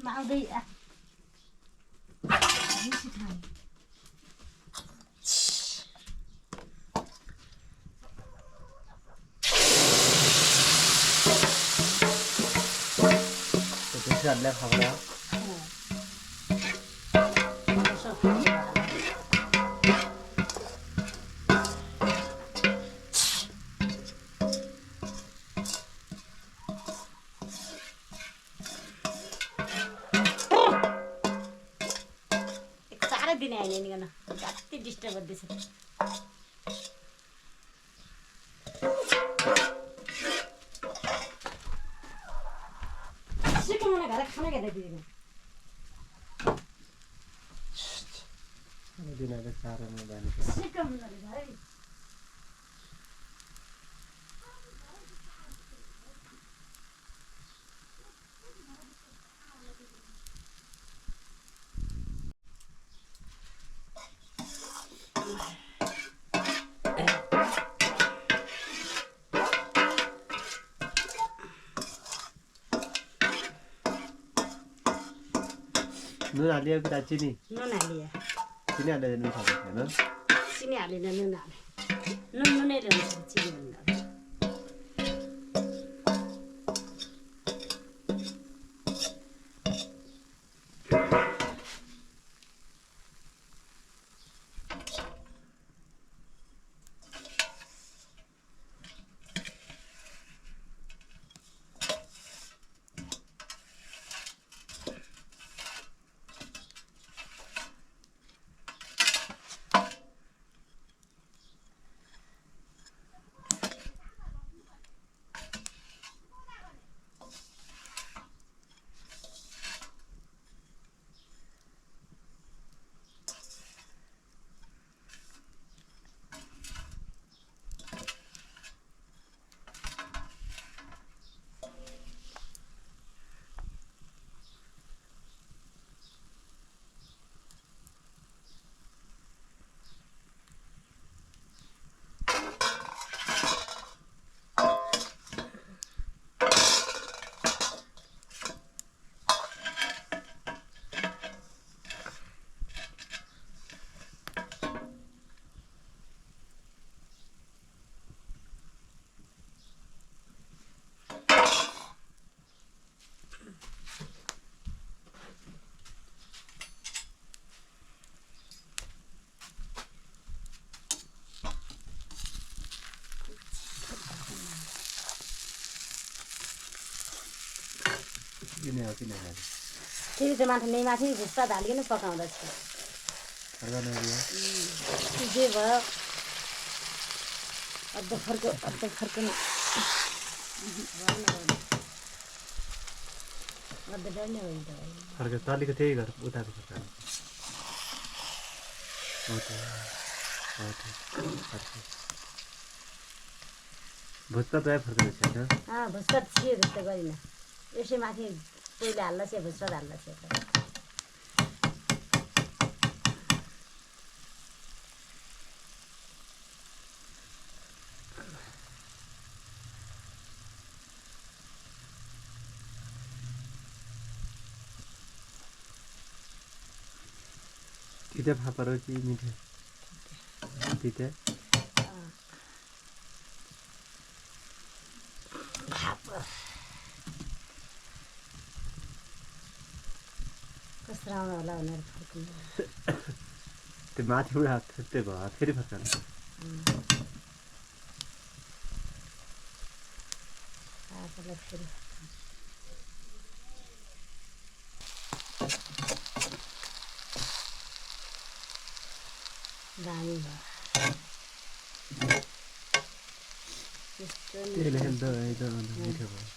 माउदै आ मिठी खाए Ada khabar सारा दिन आएन नि गर्न कति डिस्टर्ब गर्दैछ सिकाउन घर खाना खेदा दिदिन दिनाले चारमा जाने सिकाउन घर नुन हालियो कि चिनी नुन हालियो चिनी हालेर नुन खान्छ हैन चिनी हालेन नुन हाले नुन नुनै रहन्छ चिनी भन्दा किन हो किन हाले फेरि त माथि भुस्सा हालिकन पकाउँदैछ अर्गा नरिया जे भयो अद्ध फर्को न अद्ध डल्ने हो त फर्क तलीको त्यही गर उताको फर्क भुस्सा त फर्क छैन भुस्सा छिए जस्तो गरिन यसै माथि पहिले हाल्ला चाहिँ भुस्सा हाल्ला चाहिँ तिते फापर कि मिठे तिते कसरी आउनु होला भनेर फर्किनु त्यो माथिबाट त्यस्तै भयो फेरि फर्कनु फेरि दामी भयो त्यसले एकदम मिठो भयो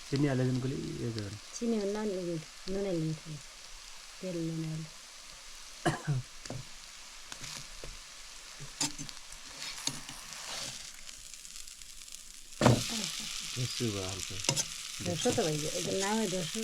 चिनी हालेर कुनै यो गर्नु चिनी हुन्न नि नुन लिन्छु तेल नुन यसो भयो हल्का ढेसो त भइदियो एकदम नामै ढेसो